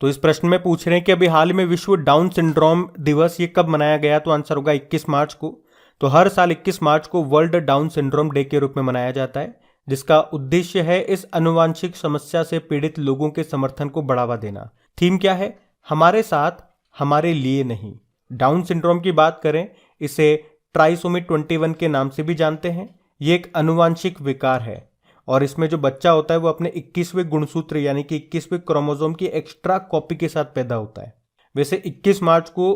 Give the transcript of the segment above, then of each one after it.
तो इस प्रश्न में पूछ रहे हैं कि अभी हाल ही में विश्व डाउन सिंड्रोम दिवस ये कब मनाया गया, तो आंसर होगा 21 मार्च को। तो हर साल 21 मार्च को वर्ल्ड डाउन सिंड्रोम डे के रूप में मनाया जाता है, जिसका उद्देश्य है इस अनुवांशिक समस्या से पीड़ित लोगों के समर्थन को बढ़ावा देना। थीम क्या है? हमारे साथ, हमारे लिए नहीं। डाउन सिंड्रोम की बात करें, इसे ट्राइसोमी 21 के नाम से भी जानते हैं। ये एक अनुवांशिक विकार है और इसमें जो बच्चा होता है वो अपने 21वें गुणसूत्र यानी कि 21वें क्रोमोसोम की एक्स्ट्रा कॉपी के साथ पैदा होता है। वैसे 21 मार्च को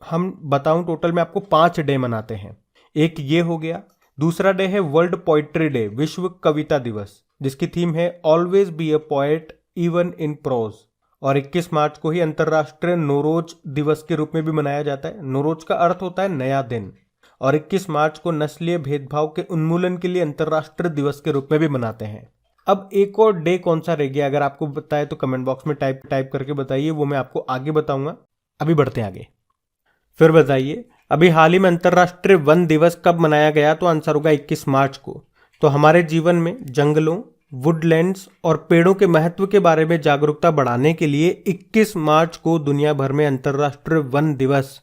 हम बताऊं टोटल में आपको 5 डे मनाते हैं। एक ये हो गया। दूसरा डे है वर्ल्ड पोइट्री डे, विश्व कविता दिवस, जिसकी थीम है always be a poet even in prose. और 21 मार्च को ही अंतर्राष्ट्रीय नौरोज दिवस के रूप में भी मनाया जाता है। नौरोज का अर्थ होता है नया दिन। और 21 मार्च को नस्लीय भेदभाव के उन्मूलन के लिए अंतर्राष्ट्रीय दिवस के रूप में भी मनाते हैं। अब एक और डे कौन सा रह गया, अगर आपको बताए तो कमेंट बॉक्स में टाइप करके बताइए, वो मैं आपको आगे बताऊंगा। अभी बढ़ते हैं आगे। फिर बताइए, अभी हाल ही में अंतर्राष्ट्रीय वन दिवस कब मनाया गया, तो आंसर होगा 21 मार्च को। तो हमारे जीवन में जंगलों, वुडलैंड्स और पेड़ों के महत्व के बारे में जागरूकता बढ़ाने के लिए 21 मार्च को दुनिया भर में अंतर्राष्ट्रीय वन दिवस,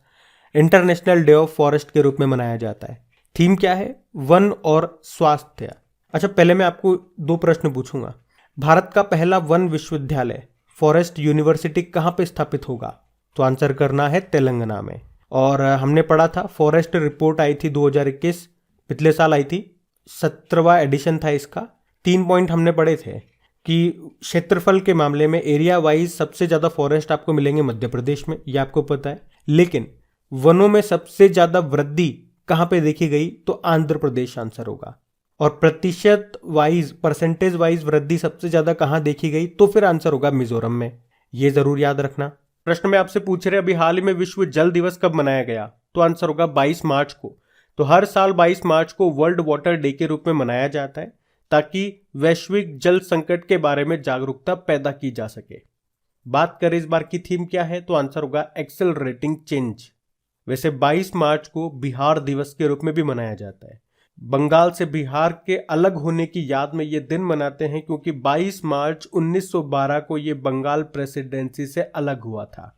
इंटरनेशनल डे ऑफ फॉरेस्ट के रूप में मनाया जाता है। थीम क्या है? वन और स्वास्थ्य। अच्छा, पहले मैं आपको 2 प्रश्न पूछूंगा। भारत का पहला वन विश्वविद्यालय, फॉरेस्ट यूनिवर्सिटी, कहाँ पे स्थापित होगा? तो आंसर करना है तेलंगाना में। और हमने पढ़ा था, फॉरेस्ट रिपोर्ट आई थी 2021, पिछले साल आई थी, 17वां एडिशन था इसका। 3 पॉइंट हमने पढ़े थे कि क्षेत्रफल के मामले में एरिया वाइज सबसे ज्यादा फॉरेस्ट आपको मिलेंगे मध्य प्रदेश में, ये आपको पता है। लेकिन वनों में सबसे ज्यादा वृद्धि कहां पे देखी गई, तो आंध्र प्रदेश आंसर होगा। और प्रतिशत वाइज, परसेंटेज वाइज वृद्धि सबसे ज्यादा कहां देखी गई, तो फिर आंसर होगा मिजोरम में। ये जरूर याद रखना। प्रश्न में आपसे पूछ रहे अभी हाल ही में विश्व जल दिवस कब मनाया गया, तो आंसर होगा 22 मार्च को। तो हर साल 22 मार्च को वर्ल्ड वाटर डे के रूप में मनाया जाता है, ताकि वैश्विक जल संकट के बारे में जागरूकता पैदा की जा सके। बात करें इस बार की थीम क्या है, तो आंसर होगा एक्सेलरेटिंग चेंज। वैसे 22 मार्च को बिहार दिवस के रूप में भी मनाया जाता है। बंगाल से बिहार के अलग होने की याद में ये दिन मनाते हैं, क्योंकि 22 मार्च 1912 को ये बंगाल प्रेसिडेंसी से अलग हुआ था।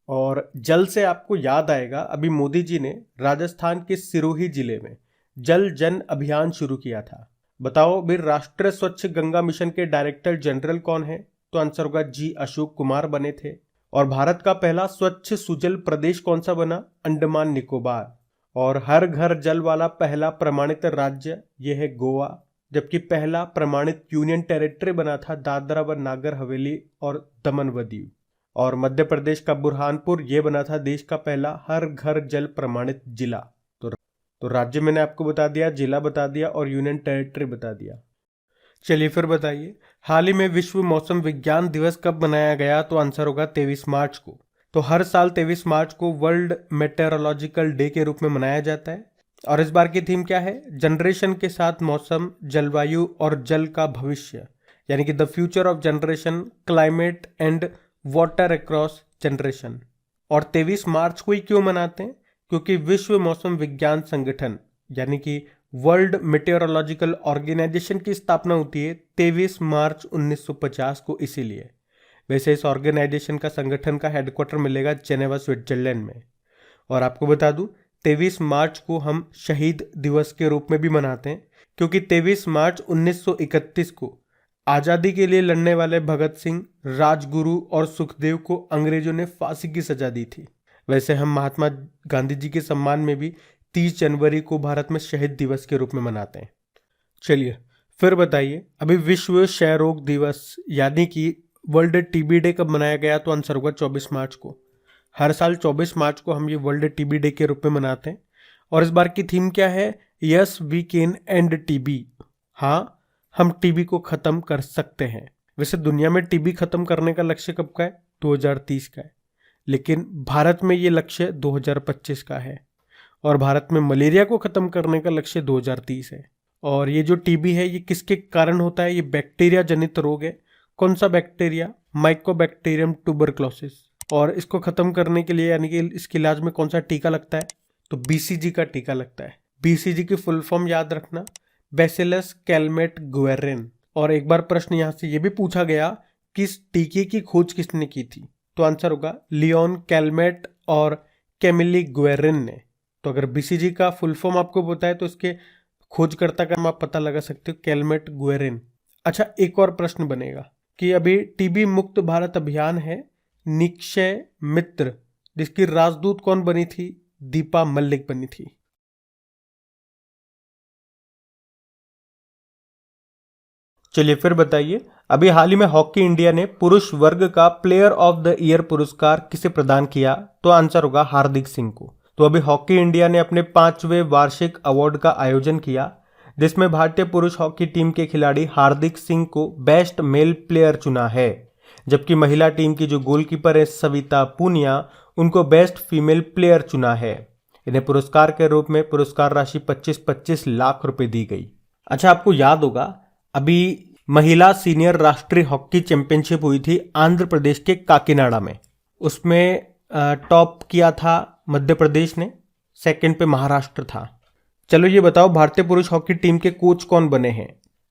और जल से आपको याद आएगा, अभी मोदी जी ने राजस्थान के सिरोही जिले में जल जन अभियान शुरू किया था। बताओ भी राष्ट्रीय स्वच्छ गंगा मिशन के डायरेक्टर जनरल कौन है, तो आंसर होगा जी अशोक कुमार बने थे। और भारत का पहला स्वच्छ सुजल प्रदेश कौन सा बना, अंडमान निकोबार। और हर घर जल वाला पहला प्रमाणित राज्य यह है गोवा, जबकि पहला प्रमाणित यूनियन टेरिटरी बना था दादरा व नागर हवेली और दमन व दीव। और मध्य प्रदेश का बुरहानपुर ये बना था देश का पहला हर घर जल प्रमाणित जिला। तो राज्य मैंने आपको बता दिया, जिला बता दिया और यूनियन टेरिटरी बता दिया। चलिए फिर बताइए, हाल ही में विश्व मौसम विज्ञान दिवस कब मनाया गया, तो आंसर होगा 23 मार्च को। तो हर साल 23 मार्च को वर्ल्ड मेटेरोलॉजिकल डे के रूप में मनाया जाता है। और इस बार की थीम क्या है? जनरेशन के साथ मौसम, जलवायु और जल का भविष्य, यानी कि the future of generation, climate and water across generation. और 23 मार्च को ही क्यों मनाते हैं? क्योंकि विश्व मौसम विज्ञान संगठन यानी कि वर्ल्ड मेटेरोलॉजिकल ऑर्गेनाइजेशन की स्थापना होती है 23 मार्च 1950 को, इसीलिए। वैसे इस ऑर्गेनाइजेशन का, संगठन का हेडक्वार्टर मिलेगा जेनेवा स्विट्जरलैंड में। और आपको बता दूं, 23 मार्च को हम शहीद दिवस के रूप में भी मनाते हैं, क्योंकि 23 मार्च 1931 को आज़ादी के लिए लड़ने वाले भगत सिंह, राजगुरु और सुखदेव को अंग्रेजों ने फांसी की सजा दी थी। वैसे हम महात्मा गांधी जी के सम्मान में भी 30 जनवरी को भारत में शहीद दिवस के रूप में मनाते हैं। चलिए फिर बताइए, अभी विश्व क्षय रोग दिवस यानी कि वर्ल्ड टीबी डे कब मनाया गया, तो आंसर होगा 24 मार्च को। हर साल 24 मार्च को हम ये वर्ल्ड टीबी डे के रूप में मनाते हैं। और इस बार की थीम क्या है? Yes we can end TB. हाँ, हम टीबी को खत्म कर सकते हैं। वैसे दुनिया में टीबी खत्म करने का लक्ष्य कब का है? 2030 का है। लेकिन भारत में ये लक्ष्य 2025 का है। और भारत में मलेरिया को खत्म करने का लक्ष्य 2030 है। और ये जो टीबी है ये किसके कारण होता है? ये बैक्टीरिया जनित रोग है। कौन सा बैक्टीरिया? Mycobacterium tuberculosis. और इसको खत्म करने के लिए यानी कि इसके इलाज में कौन सा टीका लगता है? तो बीसीजी का टीका लगता है। बीसीजी की फुल फॉर्म याद रखना, बैसिलस कैलमेट गुएरिन। और एक बार प्रश्न यहाँ से ये भी पूछा गया कि इस टीके की खोज किसने की थी, तो आंसर होगा लियोन कैलमेट और कैमिली गुएरिन ने। तो अगर बीसीजी का फुल फॉर्म आपको पता है तो इसके खोजकर्ता का नाम आप पता लगा सकते हो, कैलमेट गुएरिन। अच्छा, एक और प्रश्न बनेगा कि अभी टीबी मुक्त भारत अभियान है, निक्षय मित्र जिसकी राजदूत कौन बनी थी? दीपा मलिक बनी थी। चलिए फिर बताइए, अभी हाल ही में हॉकी इंडिया ने पुरुष वर्ग का प्लेयर ऑफ द ईयर पुरस्कार किसे प्रदान किया? तो आंसर होगा हार्दिक सिंह को। तो अभी हॉकी इंडिया ने अपने 5वें वार्षिक अवार्ड का आयोजन किया, जिसमें भारतीय पुरुष हॉकी टीम के खिलाड़ी हार्दिक सिंह को बेस्ट मेल प्लेयर चुना है, जबकि महिला टीम की जो गोलकीपर है सविता पूनिया, उनको बेस्ट फीमेल प्लेयर चुना है। इन्हें पुरस्कार के रूप में पुरस्कार राशि 25-25 लाख रुपए दी गई। अच्छा, आपको याद होगा अभी महिला सीनियर राष्ट्रीय हॉकी चैंपियनशिप हुई थी आंध्र प्रदेश के काकीनाडा में। उसमें टॉप किया था मध्य प्रदेश ने, सेकंड पे महाराष्ट्र था। चलो ये बताओ, भारतीय पुरुष हॉकी टीम के कोच कौन बने हैं?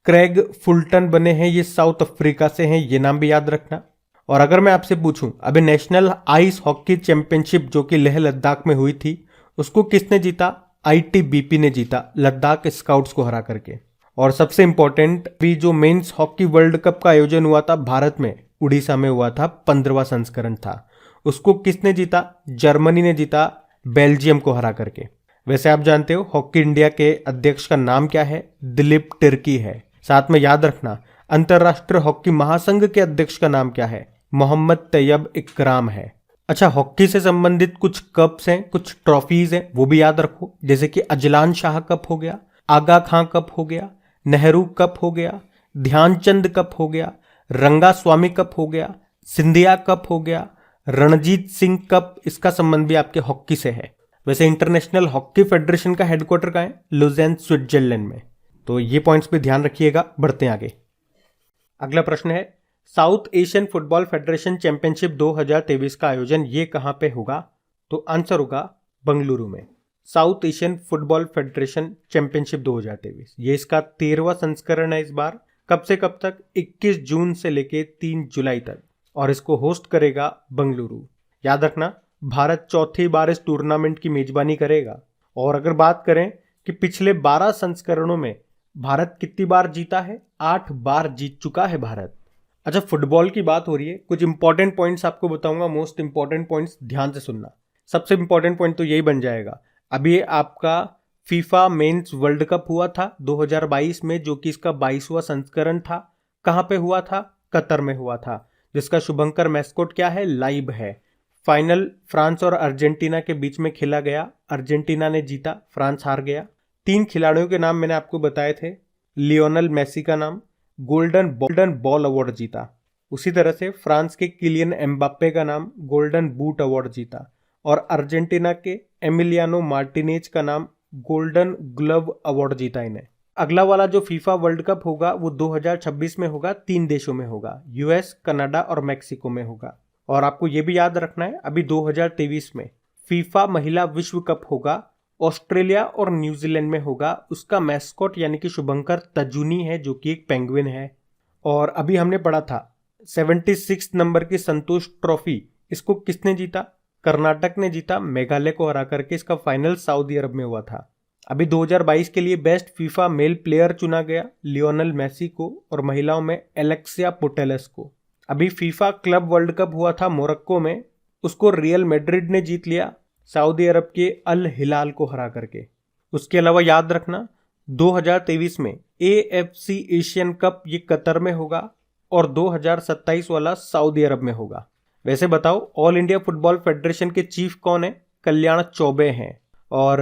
क्रेग फुलटन बने हैं, ये साउथ अफ्रीका से हैं, ये नाम भी याद रखना। और अगर मैं आपसे पूछूं, अभी नेशनल आइस हॉकी चैंपियनशिप जो कि लेह लद्दाख में हुई थी, उसको किसने जीता? आईटीबीपी ने जीता, लद्दाख स्काउट्स को हरा करके। और सबसे इंपॉर्टेंट, भी जो मेंस हॉकी वर्ल्ड कप का आयोजन हुआ था भारत में, उड़ीसा में हुआ था, 15वां संस्करण था, उसको किसने जीता? जर्मनी ने जीता, बेल्जियम को हरा करके। वैसे आप जानते हो हॉकी इंडिया के अध्यक्ष का नाम क्या है? दिलीप तिर्की है। साथ में याद रखना, अंतरराष्ट्रीय हॉकी महासंघ के अध्यक्ष का नाम क्या है? मोहम्मद तैयब इकराम है। अच्छा, हॉकी से संबंधित कुछ कप्स हैं, कुछ ट्रॉफीज हैं, वो भी याद रखो, जैसे कि अजलान शाह कप हो गया, आगा खां कप हो गया, नेहरू कप हो गया, ध्यानचंद कप हो गया, रंगा स्वामी कप हो गया, सिंधिया कप हो गया, रणजीत सिंह कप। इसका संबंध भी आपके हॉकी से है। वैसे इंटरनेशनल हॉकी फेडरेशन का हेडक्वार्टर कहाँ है? लुज़ेन, स्विट्जरलैंड में। तो ये पॉइंट्स पे ध्यान रखिएगा। बढ़ते हैं आगे। अगला प्रश्न है, south Asian football federation championship 2023 का आयोजन ये कहां पे होगा? तो आंसर होगा बंगलुरु में। South Asian football federation championship 2023, ये इसका 13वां संस्करण है इस बार। कब से कब तक? 21 जून से लेके 3 जुलाई तक, और इसको होस्ट करेगा बंगलुरु। याद रखना, भारत चौथी बार इस टूर्नामेंट की मेजबानी करेगा। और अगर बात करें कि पिछले 12 संस्करणों में भारत कितनी बार जीता है? 8 बार जीत चुका है भारत। अच्छा, फुटबॉल की बात हो रही है, कुछ इंपॉर्टेंट पॉइंट्स आपको बताऊंगा, मोस्ट इंपॉर्टेंट पॉइंट्स ध्यान से सुनना। सबसे इंपॉर्टेंट पॉइंट तो यही बन जाएगा, अभी आपका फीफा मेंस वर्ल्ड कप हुआ था 2022 में, जो कि इसका 22वां संस्करण था। कहां पे हुआ था? कतर में हुआ था, जिसका शुभंकर मैस्कोट क्या है? लाइव है। फाइनल फ्रांस और अर्जेंटीना के बीच में खेला गया, अर्जेंटीना ने जीता, फ्रांस हार गया। 3 खिलाड़ियों के नाम मैंने आपको बताए थे, लियोनल मेसी का नाम, गोल्डन बॉल अवार्ड जीता। उसी तरह से फ्रांस के किलियन एम्बाप्पे का नाम गोल्डन बूट अवार्ड जीता, और अर्जेंटीना के एमिलियानो मार्टिनेज का नाम गोल्डन ग्लव अवार्ड जीता इन्हें। अगला वाला जो फीफा वर्ल्ड कप होगा वो 2026 में होगा, 3 देशों में होगा, यूएस, कनाडा और मैक्सिको में होगा। और आपको ये भी याद रखना है, अभी 2023 में फीफा महिला विश्व कप होगा, ऑस्ट्रेलिया और न्यूजीलैंड में होगा। उसका मैस्कॉट यानी कि शुभंकर तजुनी है, जो कि एक पेंगुइन है। और अभी हमने पढ़ा था 76 नंबर की संतोष ट्रॉफी, इसको किसने जीता? कर्नाटक ने जीता, मेघालय को हरा करके। इसका फाइनल सऊदी अरब में हुआ था। अभी 2022 के लिए बेस्ट फीफा मेल प्लेयर चुना गया लियोनल मेसी को, और महिलाओं में एलेक्सिया पुटेलस को। अभी फीफा क्लब वर्ल्ड कप हुआ था मोरक्को में, उसको रियल मैड्रिड ने जीत लिया, सऊदी अरब के अल हिलाल को हरा करके। उसके अलावा याद रखना 2023 में AFC एशियन कप ये कतर में होगा, और 2027 वाला सऊदी अरब में होगा। वैसे बताओ, ऑल इंडिया फुटबॉल फेडरेशन के चीफ कौन है? कल्याण चौबे हैं। और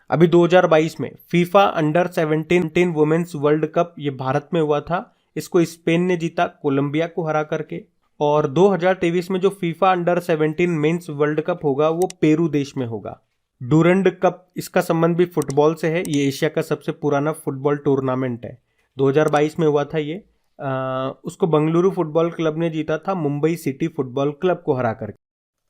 अभी 2022 में FIFA under 17 women's world cup ये भारत में हुआ था, इसको स्पेन ने जीता, कोलंबिया को हरा करके। और 2023 में जो FIFA under 17 mains world cup होगा वो पेरू देश में होगा। डूरंड कप, इसका संबंध भी फुटबॉल से है, ये एशिया का सबसे पुराना फुटबॉल टूर्नामेंट है, 2022 में हुआ था ये। उसको बंगलुरु फुटबॉल क्लब ने जीता था, मुंबई सिटी फुटबॉल क्लब को हरा करके।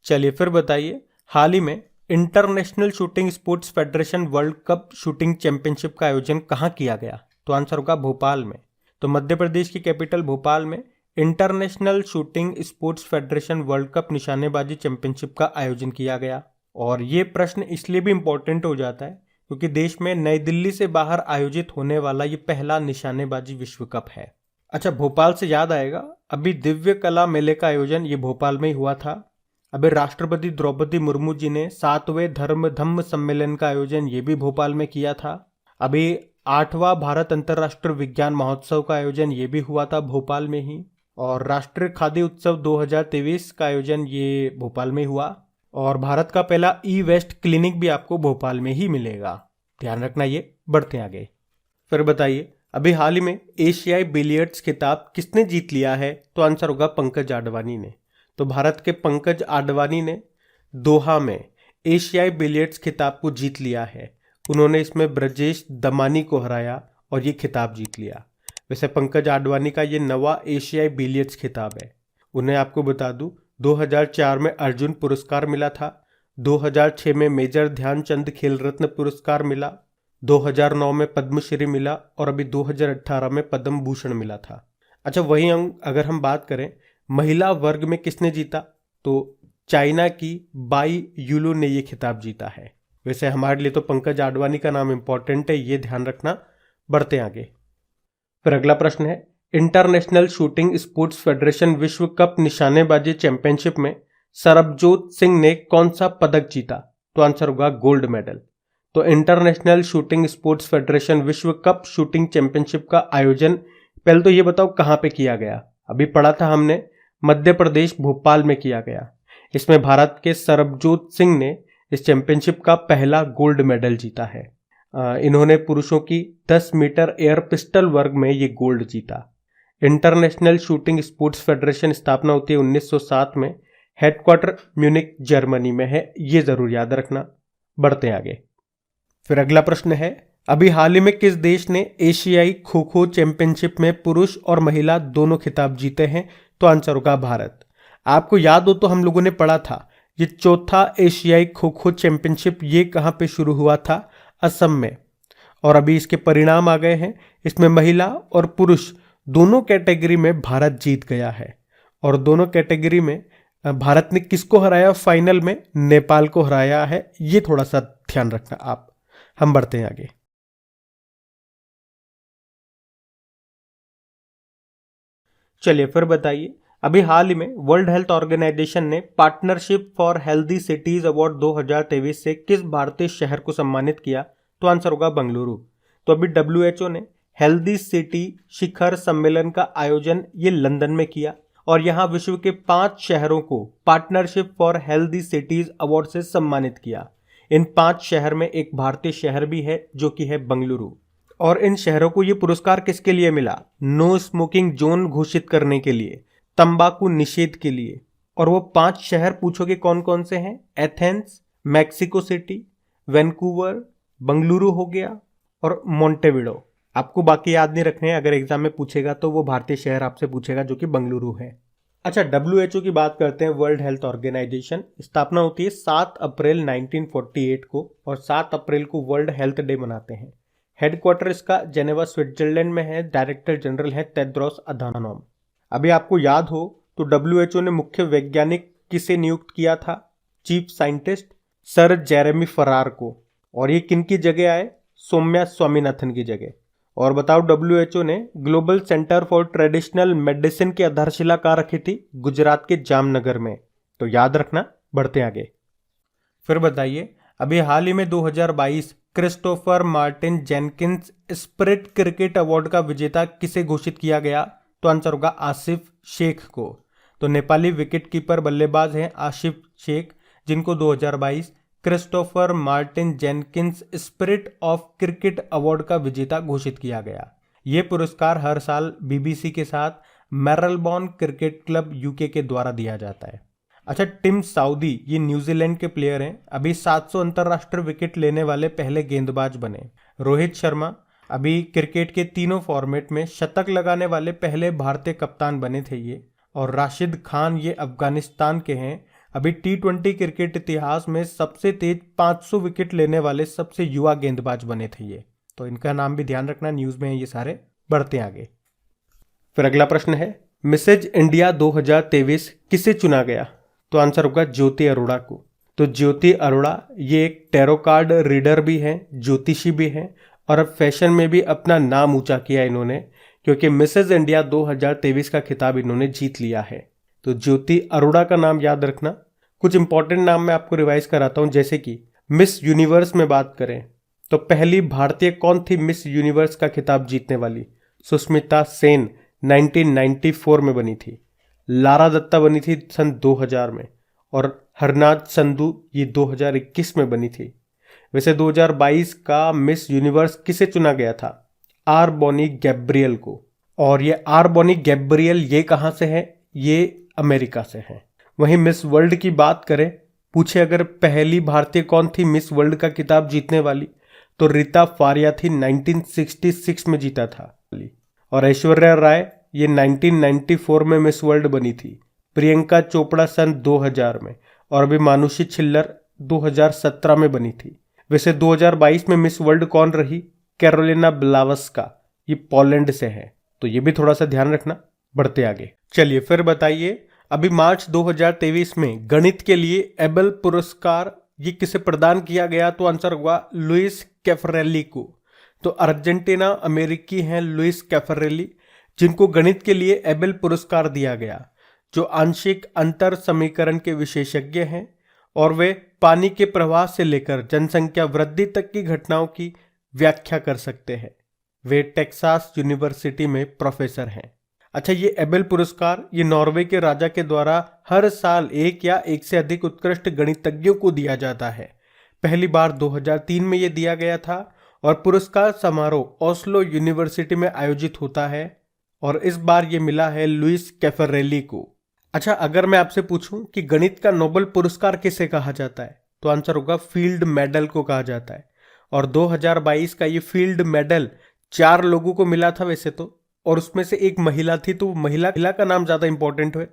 चलिए फिर बताइए, हाल ही में international shooting sports federation world cup shooting championship का आयोजन कहाँ किया गया? तो आंसर होगा भोपाल में। तो मध्य प्रदेश की कैपिटल भोपाल में international shooting sports federation world cup निशानेबाजी चैंपियनशिप का आयोजन किया गया? और ये प्रश्न इसलिए भी इम्पोर्टेंट हो जाता है क्योंकि देश में नई दिल्ली से बाहर आयोजित होने वाला ये पहला निशानेबाजी विश्व कप है। अच्छा, भोपाल से याद आएगा, अभी दिव्य कला मेले का आयोजन ये भोपाल में ही हुआ था। अभी राष्ट्रपति द्रौपदी मुर्मू जी ने 7वें धम्म सम्मेलन का आयोजन ये भी भोपाल में किया था। अभी 8वां भारत अंतर्राष्ट्रीय विज्ञान महोत्सव का आयोजन ये भी हुआ था भोपाल में ही। और राष्ट्रीय खाद्य उत्सव 2023 का आयोजन ये भोपाल में हुआ। और भारत का पहला ई वेस्ट क्लिनिक भी आपको भोपाल में ही मिलेगा, ध्यान रखना ये। बढ़ते आगे, फिर बताइए, अभी हाल ही में एशियाई बिलियर्ड्स खिताब किसने जीत लिया है? तो आंसर होगा पंकज आडवाणी ने। तो भारत के पंकज आडवाणी ने दोहा में एशियाई बिलियर्ड्स खिताब को जीत लिया है। उन्होंने इसमें ब्रजेश दमानी को हराया और ये खिताब जीत लिया। वैसे पंकज आडवाणी का ये नवा एशियाई बिलियर्ड्स खिताब है। उन्हें आपको बता दूं, 2004 में अर्जुन पुरस्कार मिला था, 2006 में मेजर ध्यानचंद खेल रत्न पुरस्कार मिला, 2009 में पद्मश्री मिला और अभी 2018 में पद्म भूषण मिला था। अच्छा, वहीं अगर हम बात करें महिला वर्ग में किसने जीता, तो चाइना की बाई यूलू ने ये खिताब जीता है। वैसे हमारे लिए तो पंकज आडवाणी का नाम इंपॉर्टेंट है, ये ध्यान रखना। बढ़ते आगे, फिर अगला प्रश्न है, इंटरनेशनल शूटिंग स्पोर्ट्स फेडरेशन विश्व कप निशानेबाजी चैंपियनशिप में सरबजोत सिंह ने कौन सा पदक जीता? तो आंसर होगा गोल्ड मेडल। तो इंटरनेशनल शूटिंग स्पोर्ट्स फेडरेशन विश्व कप शूटिंग चैंपियनशिप का आयोजन पहले तो ये बताओ कहाँ पे किया गया? अभी पढ़ा था हमने, मध्य प्रदेश भोपाल में किया गया। इसमें भारत के सरबजोत सिंह ने इस चैंपियनशिप का पहला गोल्ड मेडल जीता है। इन्होंने पुरुषों की 10 मीटर एयर पिस्टल वर्ग में ये गोल्ड जीता। इंटरनेशनल शूटिंग स्पोर्ट्स फेडरेशन स्थापना होती है 1907 में। हेडक्वार्टर म्यूनिक जर्मनी में है, ये जरूर याद रखना। बढ़ते आगे, फिर अगला प्रश्न है, अभी हाल ही में किस देश ने एशियाई खो खो चैंपियनशिप में पुरुष और महिला दोनों खिताब जीते हैं? तो आंसर होगा भारत। आपको याद हो तो हम लोगों ने पढ़ा था, ये चौथा एशियाई खो खो चैंपियनशिप ये कहाँ पे शुरू हुआ था? असम में। और अभी इसके परिणाम आ गए हैं। इसमें महिला और पुरुष दोनों कैटेगरी में भारत जीत गया है। और दोनों कैटेगरी में भारत ने किसको हराया? फाइनल में नेपाल को हराया है, ये थोड़ा सा ध्यान रखना आप। हम बढ़ते हैं आगे। चलिए फिर बताइए, अभी हाल ही में वर्ल्ड हेल्थ ऑर्गेनाइजेशन ने partnership for healthy cities award 2023 से किस भारतीय शहर को सम्मानित किया? तो आंसर होगा बंगलुरु। तो अभी WHO ने हेल्दी सिटी शिखर सम्मेलन का आयोजन ये लंदन में किया और यहाँ विश्व के 5 शहरों को partnership for healthy cities award से सम्मानित किया। इन 5 शहर में एक भारतीय शहर भी है जो कि है बंगलुरु। और इन शहरों को ये पुरस्कार किसके लिए मिला? नो स्मोकिंग जोन घोषित करने के लिए, तंबाकू निषेध के लिए। और वो 5 शहर पूछोगे कौन कौन से हैं? Athens, Mexico city, Vancouver, Bengaluru हो गया और मोंटेविडो। आपको बाकी याद नहीं रखने हैं, अगर एग्जाम में पूछेगा तो वो भारतीय शहर आपसे पूछेगा जो कि बंगलुरु है। अच्छा, WHO की बात करते हैं। वर्ल्ड हेल्थ ऑर्गेनाइजेशन स्थापना होती है 7 अप्रैल 1948 को और 7 अप्रैल को वर्ल्ड हेल्थ डे मनाते हैं। हेडक्वार्टर इसका जेनेवा स्विट्जरलैंड में है। डायरेक्टर जनरल है टेड्रोस अधानोम। अभी आपको याद हो तो WHO ने मुख्य वैज्ञानिक किसे नियुक्त किया था? चीफ साइंटिस्ट सर जेरेमी फरार को। और ये किनकी जगह आए? सौम्या स्वामीनाथन की जगह। और बताओ, WHO ने global centre for traditional medicine की आधारशिला कहाँ रखी थी? गुजरात के जामनगर में। तो याद रखना। बढ़ते आगे, फिर बताइए, अभी हाल ही में 2022 Christopher Martin Jenkins spirit cricket award का विजेता किसे घोषित किया गया? तो आंसर होगा आसिफ शेख को। तो नेपाली विकेटकीपर बल्लेबाज हैं आसिफ शेख, जिनको 2022 Christopher Martin Jenkins spirit of cricket award का विजेता घोषित किया गया। ये पुरस्कार हर साल BBC के साथ मेरलबॉर्न क्रिकेट क्लब UK के द्वारा दिया जाता है। अच्छा, टिम साउदी ये न्यूजीलैंड के प्लेयर हैं। अभी 700 अंतरराष्ट्रीय विकेट लेने वाले पहले गेंदबाज बने। रोहित शर्मा अभी क्रिकेट के तीनों फॉर्मेट में शतक लगाने वाले पहले भारतीय कप्तान बने थे ये। और राशिद खान ये अफगानिस्तान के हैं। अभी T20 क्रिकेट इतिहास में सबसे तेज 500 विकेट लेने वाले सबसे युवा गेंदबाज बने थे ये। तो इनका नाम भी ध्यान रखना, न्यूज में है ये सारे। बढ़ते आगे, फिर अगला प्रश्न है, मिसेज इंडिया 2023 किसे चुना गया? तो आंसर होगा ज्योति अरोड़ा को। तो ज्योति अरोड़ा ये एक टैरो कार्ड रीडर भी हैं, ज्योतिषी भी हैं और अब फैशन में भी अपना नाम ऊंचा किया इन्होंने, क्योंकि मिसेज इंडिया 2023 का खिताब इन्होंने जीत लिया है। तो ज्योति अरोड़ा का नाम याद रखना। कुछ इंपॉर्टेंट नाम मैं आपको रिवाइज कराता हूं, जैसे कि मिस यूनिवर्स में बात करें तो पहली भारतीय कौन थी मिस यूनिवर्स का खिताब जीतने वाली? सुष्मिता सेन 1994 में बनी थी। लारा दत्ता बनी थी सन 2000 में और हरनाथ संधू ये 2021 में बनी थी। वैसे 2022 का मिस यूनिवर्स किसे चुना गया था? आर बॉनी गैब्रियल को। और ये आर बॉनी गैब्रियल ये कहां से है? ये अमेरिका से है। वहीं मिस वर्ल्ड की बात करें, पूछे अगर पहली भारतीय कौन थी मिस वर्ल्ड का खिताब जीतने वाली, तो रीता फारिया थी, 1966 में जीता था। और ऐश्वर्या राय ये 1994 में मिस वर्ल्ड बनी थी। प्रियंका चोपड़ा सन 2000 में और अभी मानुषी छिल्लर 2017 में बनी थी। वैसे 2022 में मिस वर्ल्ड कौन रही? कैरोलिना ब्लावस्का, ये पोलैंड से है, तो ये भी थोड़ा सा ध्यान रखना। बढ़ते आगे, चलिए फिर बताइए, अभी मार्च 2023 में गणित के लिए एबल पुरस्कार ये किसे प्रदान किया गया? तो आंसर होगा लुइस कैफरेली को। तो अर्जेंटीना अमेरिकी हैं लुइस कैफरेली, जिनको गणित के लिए एबल पुरस्कार दिया गया, जो आंशिक अंतर समीकरण के विशेषज्ञ हैं और वे पानी के प्रवाह से लेकर जनसंख्या वृद्धि तक की घटनाओं की व्याख्या कर सकते हैं। वे टेक्सास यूनिवर्सिटी में प्रोफेसर हैं। अच्छा, ये एबेल पुरस्कार ये नॉर्वे के राजा के द्वारा हर साल एक या एक से अधिक उत्कृष्ट गणितज्ञों को दिया जाता है। पहली बार 2003 में ये दिया गया था और पुरस्कार समारोह ओस्लो यूनिवर्सिटी में आयोजित होता है और इस बार ये मिला है लुइस कैफरेली को। अच्छा, अगर मैं आपसे पूछूं कि गणित का नोबेल पुरस्कार किसे कहा जाता है, तो आंसर होगा फील्ड मेडल को कहा जाता है। और 2022 का ये फील्ड मेडल 4 लोगों को मिला था वैसे तो, और उसमें से एक महिला थी, तो महिला का नाम ज्यादा इंपॉर्टेंट है।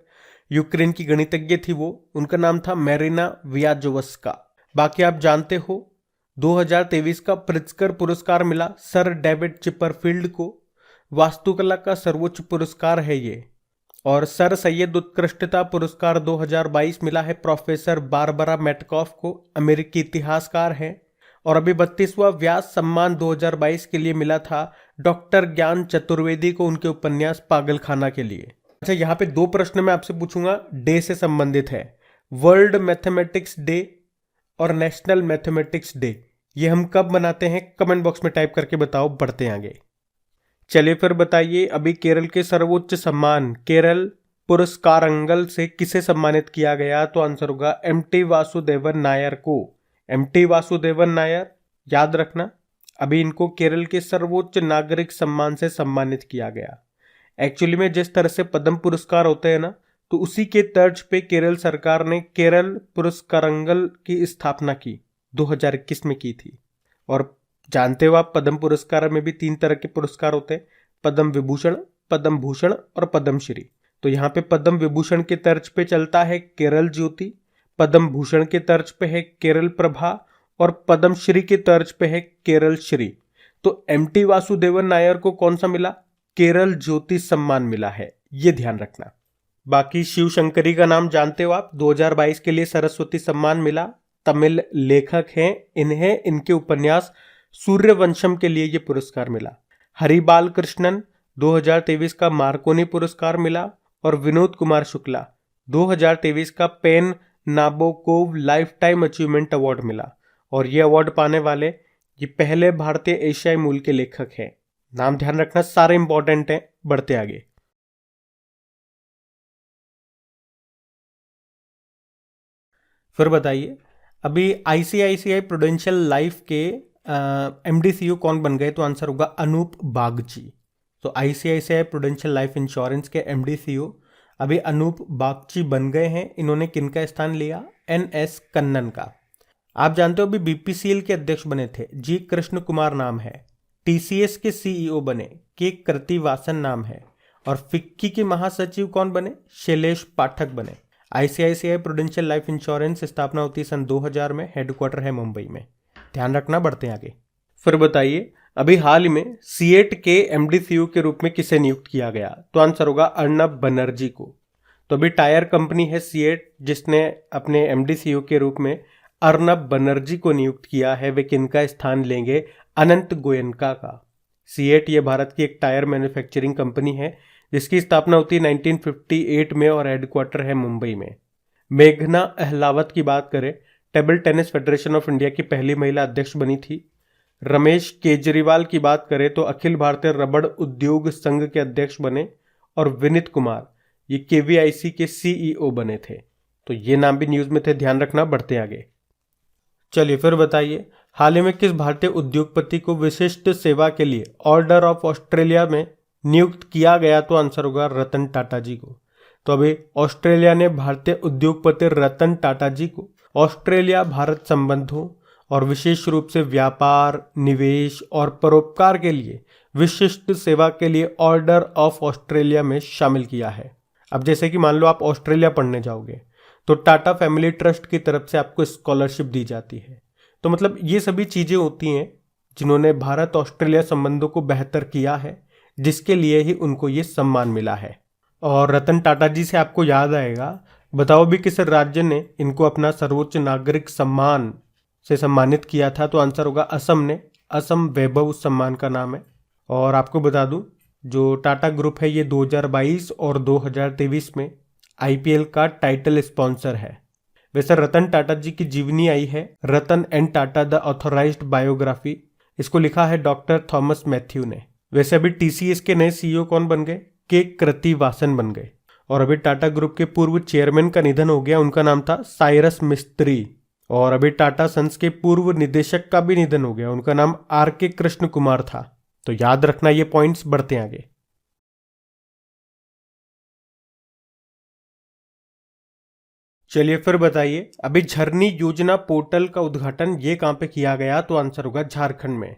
यूक्रेन की गणितज्ञ थी वो, उनका नाम था मैरिना वियाजोवस्का। बाकी आप जानते हो 2023 का प्रित्जकर पुरस्कार मिला सर डेविड चिपरफील्ड को। वास्तुकला का सर्वोच्च पुरस्कार है ये। और सर सैयद उत्कृष्टता पुरस्कार 2022 मिला है प्रोफेसर बारबरा मेटकॉफ को, अमेरिकी इतिहासकार हैं। और अभी 32वां व्यास सम्मान 2022 के लिए मिला था डॉक्टर ज्ञान चतुर्वेदी को, उनके उपन्यास पागलखाना के लिए। अच्छा, यहाँ पे 2 प्रश्न मैं आपसे पूछूंगा, डे से संबंधित है। वर्ल्ड मैथमेटिक्स डे और नेशनल मैथमेटिक्स डे ये हम कब मनाते हैं? कमेंट बॉक्स में टाइप करके बताओ। बढ़ते हैं आगे। चलिए फिर बताइए, अभी केरल के सर्वोच्च सम्मान केरल पुरस्कारंगल से किसे सम्मानित किया गया? तो आंसर होगा एमटी वासुदेवन नायर को। एमटी वासुदेवन नायर याद रखना, अभी इनको केरल के सर्वोच्च नागरिक सम्मान से सम्मानित किया गया। एक्चुअली में जिस तरह से पद्म पुरस्कार होते हैं ना, तो उसी के तर्ज पे केरल सरकार ने केरल पुरस्कारंगल की स्थापना की 2021 में की थी। और जानते हो आप, पद्म पुरस्कार में भी 3 तरह के पुरस्कार होते हैं, पद्म विभूषण, पद्म भूषण और पद्मश्री। तो यहाँ पे पद्म विभूषण के तर्ज पे चलता है केरल ज्योति, पद्म भूषण के तर्ज पे है केरल प्रभा और पद्मश्री के तर्ज पे है केरल श्री। तो एमटी वासुदेवन नायर को कौन सा मिला? केरल ज्योति सम्मान मिला है, ये ध्यान रखना। बाकी शिव शंकरी का नाम जानते हो आप, 2022 के लिए सरस्वती सम्मान मिला। तमिल लेखक हैं, इन्हें इनके उपन्यास सूर्यवंशम के लिए ये पुरस्कार मिला। हरिबाल कृष्णन 2023 का मार्कोनी पुरस्कार मिला और विनोद कुमार शुक्ला 2023 का PEN Nabokov lifetime achievement award मिला। और ये अवार्ड पाने वाले ये पहले भारतीय एशियाई मूल के लेखक हैं। नाम ध्यान रखना, सारे इंपॉर्टेंट हैं। बढ़ते आगे। फिर बताइए, अभी आईसीआईसीआई प्रूडेंशियल लाइफ के एमडीसीयू कौन बन गए? तो आंसर होगा अनूप बागची। तो आईसीआईसीआई प्रूडेंशियल लाइफ इंश्योरेंस के एमडीसीयू अभी अनूप बागची बन गए हैं। इन्होंने किनका स्थान लिया? एनएस कन्नन का। आप जानते हो अभी बीपीसीएल के अध्यक्ष बने थे जी कृष्ण कुमार नाम है। टीसीएस के सीईओ बने के कृतिवासन नाम है। और फिक्की के महासचिव कौन बने? शैलेश पाठक बने। आईसीआईसीआई प्रूडेंशियल लाइफ इंश्योरेंस स्थापना होती है सन 2000 में, हेडक्वार्टर है मुंबई में। ध्यान रखना। बढ़ते हैं आगे। फिर बताइए, अभी हाल ही में सीएट के एमडी सीईओ के रूप में किसे नियुक्त किया गया? तो आंसर होगा अर्नब बनर्जी को। तो अभी टायर कंपनी है सीएट जिसने अपने एमडी सीईओ के रूप में अर्नब बनर्जी को नियुक्त किया है। वे किनका स्थान लेंगे? अनंत गोयनका का। सीएट ये भारत की एक टायर मैन्युफैक्चरिंग कंपनी है जिसकी स्थापना होती है 1958 में और हेडक्वार्टर है मुंबई में। मेघना अहलावत की बात करें, table tennis federation of India की पहली महिला अध्यक्ष बनी थी। रमेश केजरीवाल की बात करें तो अखिल भारतीय रबड़ उद्योग संघ के अध्यक्ष बने। और विनीत कुमार ये केवीआईसी के सीईओ बने थे। तो ये नाम भी न्यूज में थे, ध्यान रखना। बढ़ते आगे, चलिए फिर बताइए, हाल ही में किस भारतीय उद्योगपति को विशिष्ट सेवा के लिए ऑर्डर ऑफ ऑस्ट्रेलिया में नियुक्त किया गया? तो आंसर होगा रतन टाटा जी को। तो अभी ऑस्ट्रेलिया ने भारतीय उद्योगपति रतन टाटा जी को ऑस्ट्रेलिया भारत संबंधों और विशेष रूप से व्यापार, निवेश और परोपकार के लिए विशिष्ट सेवा के लिए ऑर्डर ऑफ ऑस्ट्रेलिया में शामिल किया है। अब जैसे कि मान लो आप ऑस्ट्रेलिया पढ़ने जाओगे तो टाटा फैमिली ट्रस्ट की तरफ से आपको स्कॉलरशिप दी जाती है। तो मतलब ये सभी चीजें होती हैं जिन्होंने भारत ऑस्ट्रेलिया संबंधों को बेहतर किया है, जिसके लिए ही उनको ये सम्मान मिला है। और रतन टाटा जी से आपको याद आएगा, बताओ भी किस राज्य ने इनको अपना सर्वोच्च नागरिक सम्मान से सम्मानित किया था? तो आंसर होगा असम ने। असम वैभव उस सम्मान का नाम है। और आपको बता दूं, जो टाटा ग्रुप है ये 2022 और 2023 में आईपीएल का टाइटल स्पॉन्सर है। वैसे रतन टाटा जी की जीवनी आई है, Ratan and Tata the authorised biography. इसको लिखा है डॉक्टर थॉमस मैथ्यू ने। वैसे अभी टीसीएस के नए सीईओ कौन बन गए? के कृतिवासन बन गए। और अभी टाटा ग्रुप के पूर्व चेयरमैन का निधन हो गया, उनका नाम था साइरस मिस्त्री। और अभी टाटा सन्स के पूर्व निदेशक का भी निधन हो गया, उनका नाम आर.के. कृष्ण कुमार था। तो याद रखना ये पॉइंट्स। बढ़ते आगे, चलिए फिर बताइए, अभी झरनी योजना पोर्टल का उद्घाटन ये कहां पे किया गया? तो आंसर होगा झारखंड में।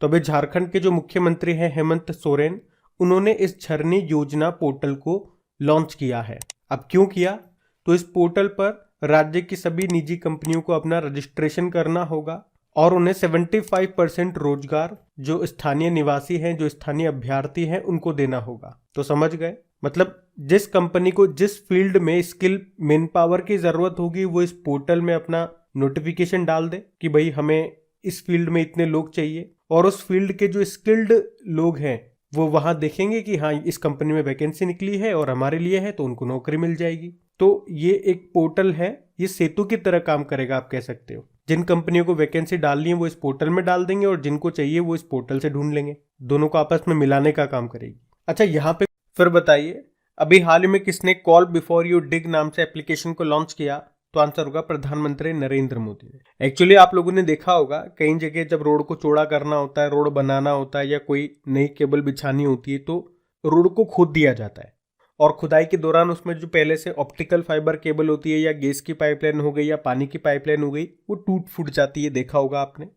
तो अभी झारखंड के जो मुख्यमंत्री हैं हेमंत सोरेन, उन्होंने इस झरनी योजना पोर्टल को लॉन्च किया है। अब क्यों किया? तो इस पोर्टल पर राज्य की सभी निजी कंपनियों को अपना रजिस्ट्रेशन करना होगा और उन्हें 75% रोजगार जो स्थानीय निवासी हैं, जो स्थानीय अभ्यर्थी हैं, उनको देना होगा। तो समझ गए, मतलब जिस कंपनी को जिस फील्ड में स्किल मैन पावर की जरूरत होगी वो इस पोर्टल में अपना नोटिफिकेशन डाल दे कि भाई हमें इस फील्ड में इतने लोग चाहिए, और उस फील्ड के जो स्किल्ड लोग हैं वो वहां देखेंगे कि हाँ इस कंपनी में वैकेंसी निकली है और हमारे लिए है, तो उनको नौकरी मिल जाएगी। तो ये एक पोर्टल है, ये सेतु की तरह काम करेगा, आप कह सकते हो। जिन कंपनियों को वैकेंसी डालनी है वो इस पोर्टल में डाल देंगे और जिनको चाहिए वो इस पोर्टल से ढूंढ लेंगे। दोनों को आपस में मिलाने का काम करेगी। अच्छा, यहाँ पे फिर बताइए, अभी हाल ही में किसने कॉल बिफोर यू डिग नाम से एप्लीकेशन को लॉन्च किया? तो आंसर होगा प्रधानमंत्री नरेंद्र मोदी ने। एक्चुअली आप लोगों ने देखा होगा कई जगह जब रोड को चौड़ा करना होता है, रोड बनाना होता है या कोई नई केबल बिछानी होती है तो रोड को खोद दिया जाता है, और खुदाई के दौरान उसमें जो पहले से ऑप्टिकल फाइबर केबल होती है या गैस की पाइपलाइन हो गई या पानी की पाइपलाइन हो गई, वो टूट फूट जाती है, देखा होगा आपने।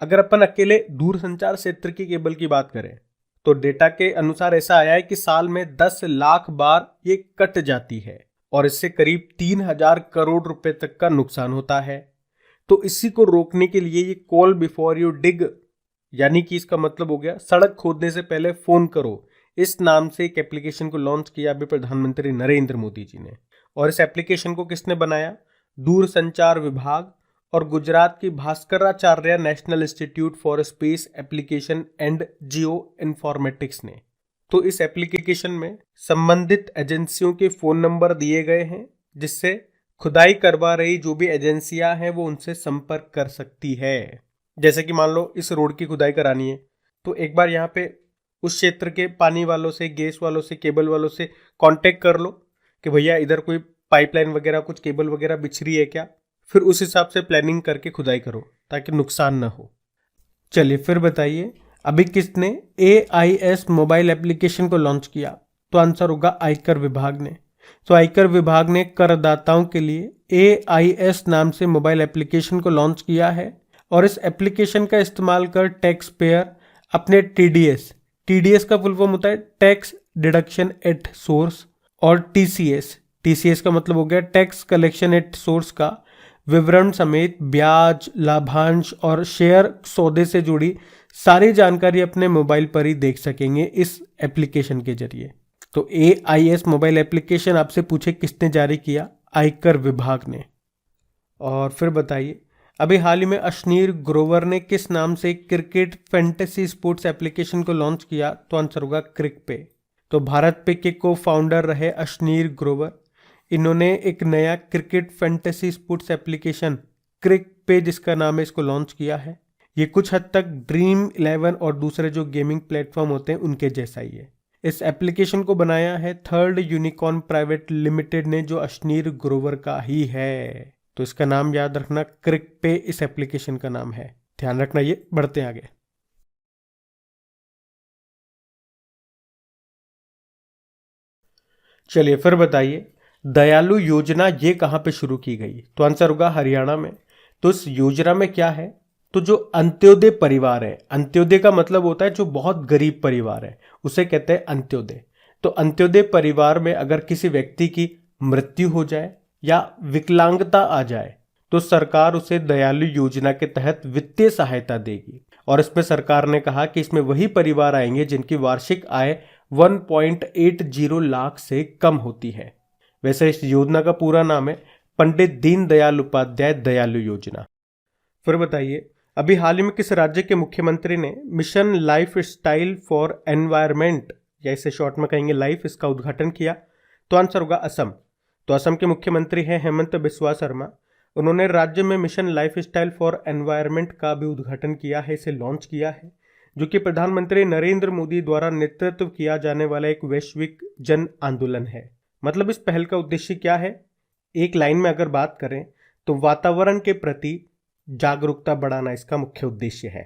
अगर अपन अकेले दूर संचार क्षेत्र की केबल की बात करें तो डेटा के अनुसार ऐसा आया है कि साल में 10 लाख बार ये कट जाती है और इससे करीब 3000 करोड़ रुपए तक का नुकसान होता है। तो इसी को रोकने के लिए ये कॉल बिफोर यू डिग, यानी कि इसका मतलब हो गया सड़क खोदने से पहले फोन करो, इस नाम से एक एप्लीकेशन को लॉन्च किया अभी प्रधानमंत्री नरेंद्र मोदी जी ने। और इस एप्लीकेशन को किसने बनाया? दूर संचार विभाग और गुजरात की Bhaskaracharya national institute for space application and geo informatics ने। तो इस एप्लीकेशन में संबंधित एजेंसियों के फोन नंबर दिए गए हैं जिससे खुदाई करवा रही जो भी एजेंसियां हैं वो उनसे संपर्क कर सकती है। जैसे कि मान लो इस रोड की खुदाई करानी है तो एक बार यहाँ पे उस क्षेत्र के पानी वालों से, गैस वालों से, केबल वालों से कांटेक्ट कर लो कि भैया इधर कोई पाइपलाइन वगैरह कुछ केबल वगैरह बिछ रही है क्या। फिर उस हिसाब से प्लानिंग करके खुदाई करो ताकि नुकसान ना हो। चलिए फिर बताइए, अभी किसने AIS मोबाइल एप्लीकेशन को लॉन्च किया? तो आंसर होगा आयकर विभाग ने। तो आयकर विभाग ने करदाताओं के लिए AIS नाम से मोबाइल एप्लीकेशन को लॉन्च किया है और इस एप्लीकेशन का इस्तेमाल कर टैक्स पेयर अपने TDS का फुल फॉर्म होता है टैक्स डिडक्शन एट सोर्स, और TCS का मतलब हो गया टैक्स कलेक्शन एट सोर्स का विवरण समेत ब्याज, लाभांश और शेयर सौदे से जुड़ी सारी जानकारी अपने मोबाइल पर ही देख सकेंगे इस एप्लीकेशन के जरिए। तो AIS मोबाइल एप्लीकेशन आपसे पूछे किसने जारी किया? आयकर विभाग ने। और फिर बताइए, अभी हाल ही में अश्नीर ग्रोवर ने किस नाम से क्रिकेट फैंटेसी स्पोर्ट्स एप्लीकेशन को लॉन्च किया? तो आंसर होगा क्रिक पे। तो भारत पे के को फाउंडर रहे अश्नीर ग्रोवर। इन्होंने एक नया क्रिकेट फैंटेसी स्पोर्ट्स एप्लीकेशन क्रिक पे, जिसका नाम है, इसको लॉन्च किया है। ये कुछ हद तक ड्रीम 11 और दूसरे जो गेमिंग प्लेटफॉर्म होते हैं उनके जैसा ही है। इस एप्लीकेशन को बनाया है थर्ड यूनिकॉर्न प्राइवेट लिमिटेड ने, जो अश्नीर ग्रोवर का ही है। तो इसका नाम याद रखना, क्रिक पे इस एप्लीकेशन का नाम है, ध्यान रखना। ये बढ़ते हैं आगे। चलिए फिर बताइए, दयालु योजना ये कहाँ पे शुरू की गई? तो आंसर होगा हरियाणा में। तो इस योजना में क्या है? तो जो अंत्योदय परिवार है, अंत्योदय का मतलब होता है जो बहुत गरीब परिवार है, उसे कहते हैं अंत्योदय। तो अंत्योदय परिवार में अगर किसी व्यक्ति की मृत्यु हो जाए या विकलांगता आ जाए तो सरकार उसे दयालु योजना के तहत वित्तीय सहायता देगी। और इसमें सरकार ने कहा कि इसमें वही परिवार आएंगे जिनकी वार्षिक आय 1.80 लाख से कम होती है। वैसे इस योजना का पूरा नाम है पंडित दीनदयाल उपाध्याय दयालु योजना। फिर बताइए, अभी हाल ही में किस राज्य के मुख्यमंत्री ने mission life style for environment, या इसे शॉर्ट में कहेंगे लाइफ, इसका उद्घाटन किया? तो आंसर होगा असम। तो असम के मुख्यमंत्री हैं हेमंत बिस्वा शर्मा। उन्होंने राज्य में mission life style for environment का भी उद्घाटन किया है, इसे लॉन्च किया है, जो कि प्रधानमंत्री नरेंद्र मोदी द्वारा नेतृत्व किया जाने वाला एक वैश्विक जन आंदोलन है। मतलब इस पहल का उद्देश्य क्या है? एक लाइन में अगर बात करें तो वातावरण के प्रति जागरूकता बढ़ाना इसका मुख्य उद्देश्य है।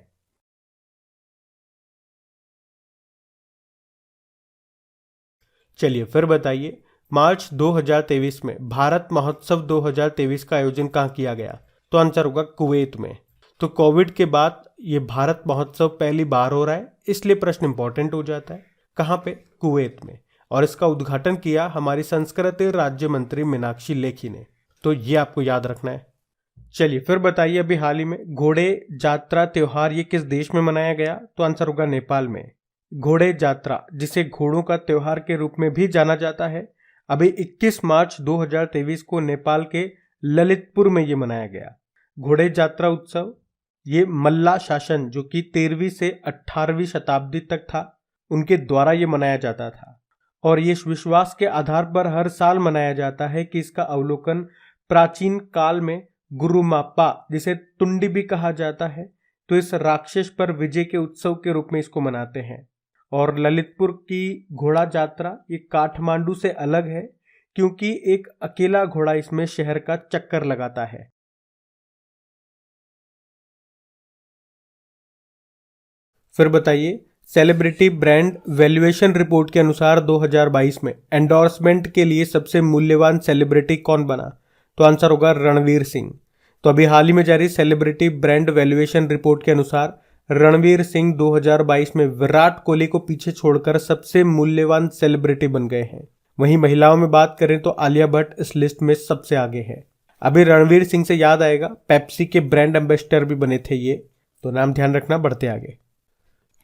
चलिए फिर बताइए, मार्च 2023 में भारत महोत्सव 2023 का आयोजन कहाँ किया गया? तो आंसर होगा कुवैत में। तो कोविड के बाद ये भारत महोत्सव पहली बार हो रहा है, इसलिए प्रश्न इंपॉर्टेंट हो जाता है। कहाँ पे? कुवैत में। और इसका उद्घाटन किया हमारी संस्कृति राज्य मंत्री मीनाक्षी लेखी ने। तो ये आपको याद रखना है। चलिए फिर बताइए, अभी हाल ही में घोड़े जात्रा त्योहार ये किस देश में मनाया गया? तो आंसर होगा नेपाल में। घोड़े जात्रा, जिसे घोड़ों का त्योहार के रूप में भी जाना जाता है, अभी 21 मार्च 2023 को नेपाल के ललितपुर में ये मनाया गया। घोड़े जात्रा उत्सव ये मल्ला शासन, जो कि 13वीं से 18वीं शताब्दी तक था, उनके द्वारा ये मनाया जाता था। और ये विश्वास के आधार पर हर साल मनाया जाता है कि इसका अवलोकन प्राचीन काल में गुरुमापा, जिसे तुंडी भी कहा जाता है, तो इस राक्षस पर विजय के उत्सव के रूप में इसको मनाते हैं। और ललितपुर की घोड़ा यात्रा ये काठमांडू से अलग है, क्योंकि एक अकेला घोड़ा इसमें शहर का चक्कर लगाता है। फिर बताइए, सेलिब्रिटी ब्रांड वैल्यूएशन रिपोर्ट के अनुसार 2022 में एंडोर्समेंट के लिए सबसे मूल्यवान सेलिब्रिटी कौन बना? तो आंसर होगा रणवीर सिंह। तो अभी हाल ही में जारी सेलिब्रिटी ब्रांड वैल्यूएशन रिपोर्ट के अनुसार रणवीर सिंह 2022 में विराट कोहली को पीछे छोड़कर सबसे मूल्यवान सेलिब्रिटी बन गए हैं। वहीं महिलाओं में बात करें तो आलिया भट्ट इस लिस्ट में सबसे आगे है। अभी रणवीर सिंह से याद आएगा, पेप्सी के ब्रांड एम्बेसडर भी बने थे ये, तो नाम ध्यान रखना। बढ़ते आगे।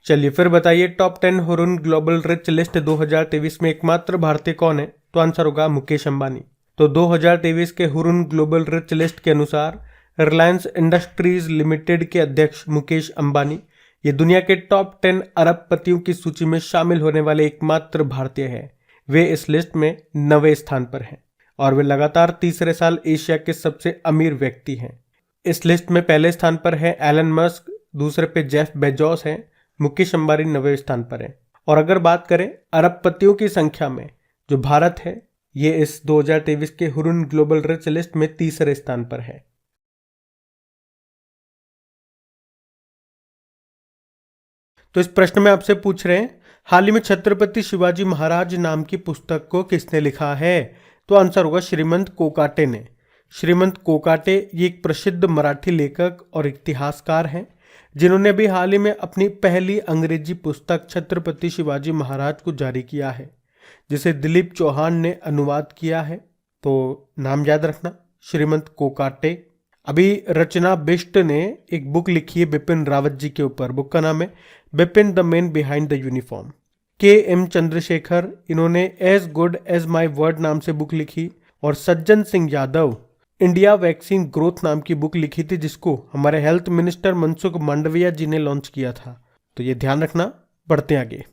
चलिए फिर बताइए, top 10 Hurun global rich list 2023 में एकमात्र भारतीय कौन है? तो आंसर होगा मुकेश अंबानी। तो 2023 के हुरुन ग्लोबल रिच लिस्ट के अनुसार रिलायंस इंडस्ट्रीज लिमिटेड के अध्यक्ष मुकेश अंबानी ये दुनिया के टॉप 10 अरबपतियों की सूची में शामिल होने वाले एकमात्र भारतीय हैं। वे इस लिस्ट में 9वें स्थान पर हैं और वे लगातार तीसरे साल एशिया के सबसे अमीर व्यक्ति हैं। इस लिस्ट में पहले स्थान पर है एलन मस्क, दूसरे पे जेफ बेजोस हैं, मुकेश अंबानी 9वें स्थान पर है। और अगर बात करें अरबपतियों की संख्या में, जो भारत है ये इस 2023 के हुरुन ग्लोबल रिच लिस्ट में तीसरे स्थान पर है। तो इस प्रश्न में आपसे पूछ रहे हैं, हाल ही में छत्रपति शिवाजी महाराज नाम की पुस्तक को किसने लिखा है? तो आंसर होगा श्रीमंत कोकाटे ने। श्रीमंत कोकाटे ये एक प्रसिद्ध मराठी लेखक और इतिहासकार हैं, जिन्होंने भी हाल ही में अपनी पहली अंग्रेजी पुस्तक छत्रपति शिवाजी महाराज को जारी किया है, जिसे दिलीप चौहान ने अनुवाद किया है। तो नाम याद रखना, श्रीमंत कोकाटे। अभी रचना बिष्ट ने एक बुक लिखी है बिपिन रावत जी के ऊपर। बुक का नाम है Bipin the man behind the uniform. K M Chandrashekhar, इन्होंने as good as my word नाम से बुक लिखी। और Sajjan Singh Yadav India vaccine growth नाम की बुक लिखी थी, जिसको हमारे हेल्थ मिनिस्टर मनसुख मांडविया जी ने लॉन्च किया था। तो ये ध्यान रखना। बढ़ते आगे।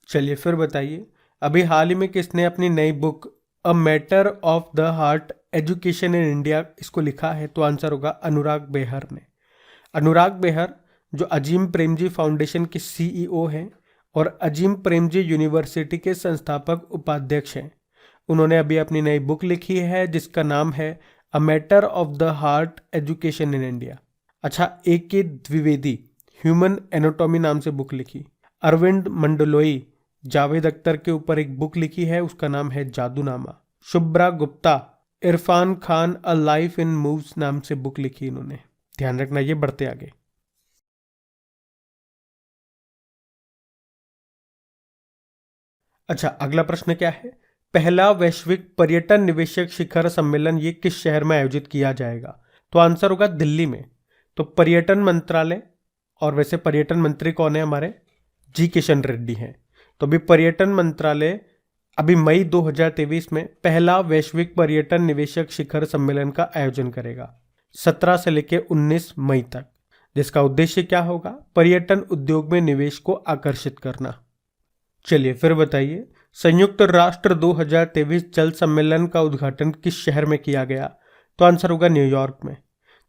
चलिए फिर बताइए, अभी हाल ही में किसने अपनी नई book a matter of the heart education in India इसको लिखा है? तो आंसर होगा अनुराग बेहर ने। अनुराग बेहर जो अजीम प्रेमजी फाउंडेशन के सीईओ हैं और अजीम प्रेमजी यूनिवर्सिटी के संस्थापक उपाध्यक्ष हैं, उन्होंने अभी अपनी नई बुक लिखी है जिसका नाम है a matter of the heart education in India. अच्छा, एक के द्विवेदी ह्यूमन एनाटॉमी नाम से बुक लिखी। अरविंद मंडलोई जावेद अख्तर के ऊपर एक बुक लिखी है, उसका नाम है Jadunama. Shubhra Gupta Irfan Khan a life in moves नाम से बुक लिखी इन्होंने। ध्यान रखना ये। बढ़ते आगे। अच्छा, अगला प्रश्न क्या है? पहला वैश्विक पर्यटन निवेशक शिखर सम्मेलन ये किस शहर में आयोजित किया जाएगा? तो आंसर होगा दिल्ली में। तो पर्यटन मंत्रालय, और वैसे पर्यटन मंत्री कौन है हमारे? जी किशन रेड्डी हैं। तो अभी पर्यटन मंत्रालय अभी मई 2023 में पहला वैश्विक पर्यटन निवेशक शिखर सम्मेलन का आयोजन करेगा 17 से लेकर 19 मई तक, जिसका उद्देश्य क्या होगा? पर्यटन उद्योग में निवेश को आकर्षित करना। चलिए फिर बताइए, संयुक्त राष्ट्र 2023 जल सम्मेलन का उद्घाटन किस शहर में किया गया? तो आंसर होगा न्यूयॉर्क में।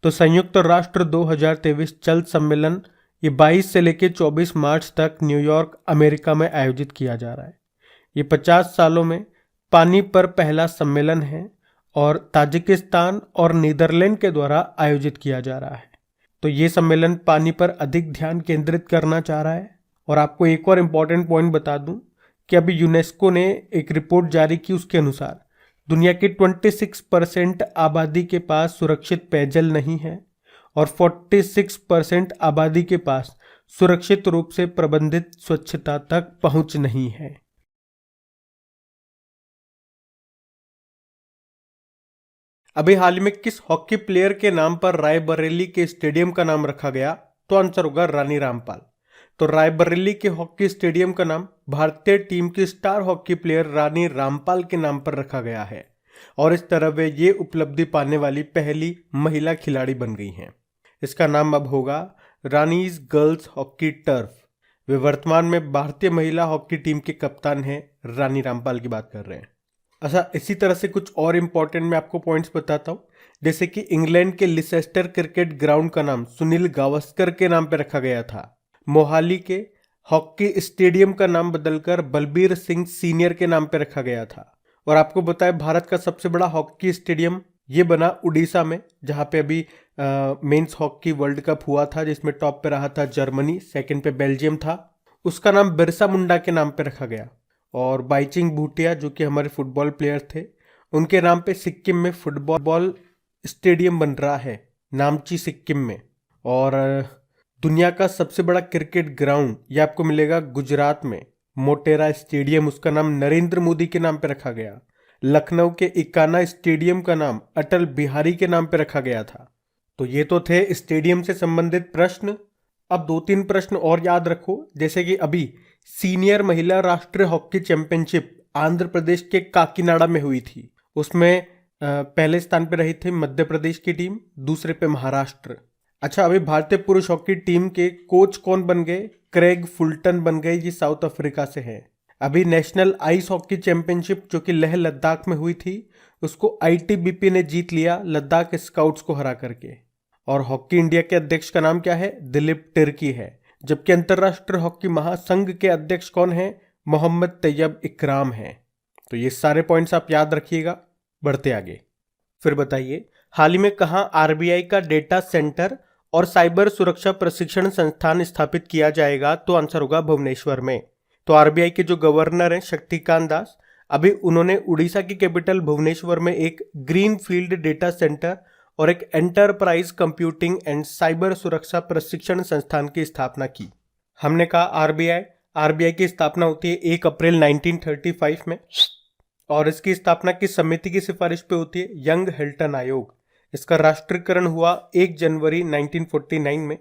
तो संयुक्त राष्ट्र 2023 जल सम्मेलन ये 22 से लेकर 24 मार्च तक न्यूयॉर्क अमेरिका में आयोजित किया जा रहा है। ये 50 सालों में पानी पर पहला सम्मेलन है और ताजिकिस्तान और नीदरलैंड के द्वारा आयोजित किया जा रहा है। तो ये सम्मेलन पानी पर अधिक ध्यान केंद्रित करना चाह रहा है। और आपको एक और इम्पॉर्टेंट पॉइंट बता दूं कि अभी यूनेस्को ने एक रिपोर्ट जारी की, उसके अनुसार दुनिया की 26% आबादी के पास सुरक्षित पेयजल नहीं है और 46% आबादी के पास सुरक्षित रूप से प्रबंधित स्वच्छता तक पहुंच नहीं है। अभी हाल ही में किस हॉकी प्लेयर के नाम पर रायबरेली के स्टेडियम का नाम रखा गया? तो आंसर होगा रानी रामपाल। तो रायबरेली के हॉकी स्टेडियम का नाम भारतीय टीम की star hockey player Rani Rampal के नाम पर रखा गया है और इस तरह वे ये उपलब्धि पाने वाली पहली महिला खिलाड़ी बन गई हैं। इसका नाम अब होगा रानीज गर्ल्स हॉकी टर्फ। वे वर्तमान में भारतीय महिला हॉकी टीम के कप्तान हैं। रानी रामपाल की बात कर रहे हैं। अच्छा, इसी तरह से कुछ और इम्पोर्टेंट मैं आपको पॉइंट्स बताता हूँ। जैसे कि इंग्लैंड के लिसेस्टर क्रिकेट ग्राउंड का नाम सुनील गावस्कर के नाम पर रखा गया था। मोहाली के हॉकी स्टेडियम का नाम बदलकर बलबीर सिंह सीनियर के नाम पर रखा गया था। और आपको बताया भारत का सबसे बड़ा हॉकी स्टेडियम ये बना उड़ीसा में, जहां पे अभी मेंस हॉकी वर्ल्ड कप हुआ था, जिसमें टॉप पे रहा था जर्मनी, सेकंड पे बेल्जियम था। उसका नाम बिरसा मुंडा के नाम पे रखा गया। और बाईचिंग भूटिया जो कि हमारे फुटबॉल प्लेयर थे, उनके नाम पे सिक्किम में फुटबॉल स्टेडियम बन रहा है, नामची सिक्किम में। और दुनिया का सबसे बड़ा क्रिकेट ग्राउंड ये आपको मिलेगा गुजरात में, मोटेरा स्टेडियम, उसका नाम नरेंद्र मोदी के नाम पे रखा गया। लखनऊ के इकाना स्टेडियम का नाम अटल बिहारी के नाम पे रखा गया था। तो ये तो थे स्टेडियम से संबंधित प्रश्न। अब 2-3 प्रश्न और याद रखो। जैसे कि अभी सीनियर महिला राष्ट्रीय हॉकी चैंपियनशिप आंध्र प्रदेश के काकीनाडा में हुई थी। उसमें पहले स्थान पे रही थी मध्य प्रदेश की टीम, दूसरे पे महाराष्ट्र। अच्छा, अभी भारतीय पुरुष हॉकी टीम के कोच कौन बन गए? क्रेग फुलटन बन गए, ये साउथ अफ्रीका से है। अभी नेशनल आइस हॉकी चैंपियनशिप जो कि लेह लद्दाख में हुई थी, उसको आईटीबीपी ने जीत लिया लद्दाख स्काउट्स को हरा करके। और हॉकी इंडिया के अध्यक्ष का नाम क्या है? दिलीप तिर्की है। जबकि अंतर्राष्ट्रीय हॉकी महासंघ के अध्यक्ष कौन है? मोहम्मद तैयब इकराम है। तो ये सारे पॉइंट्स आप याद रखिएगा। बढ़ते आगे। फिर बताइए, हाल ही में कहाँ आरबीआई का डेटा सेंटर और साइबर सुरक्षा प्रशिक्षण संस्थान स्थापित किया जाएगा? तो आंसर होगा भुवनेश्वर में। तो आरबीआई के जो गवर्नर हैं शक्तिकांत दास, अभी उन्होंने उड़ीसा की कैपिटल भुवनेश्वर में एक ग्रीन फील्ड डेटा सेंटर और एक एंटरप्राइज कंप्यूटिंग एंड साइबर सुरक्षा प्रशिक्षण संस्थान की स्थापना की। हमने कहा आरबीआई की स्थापना होती है 1 अप्रैल 1935 में और इसकी स्थापना किस समिति की सिफारिश पे होती है? यंग हिल्टन आयोग। इसका राष्ट्रीयकरण हुआ 1 जनवरी 1949 में।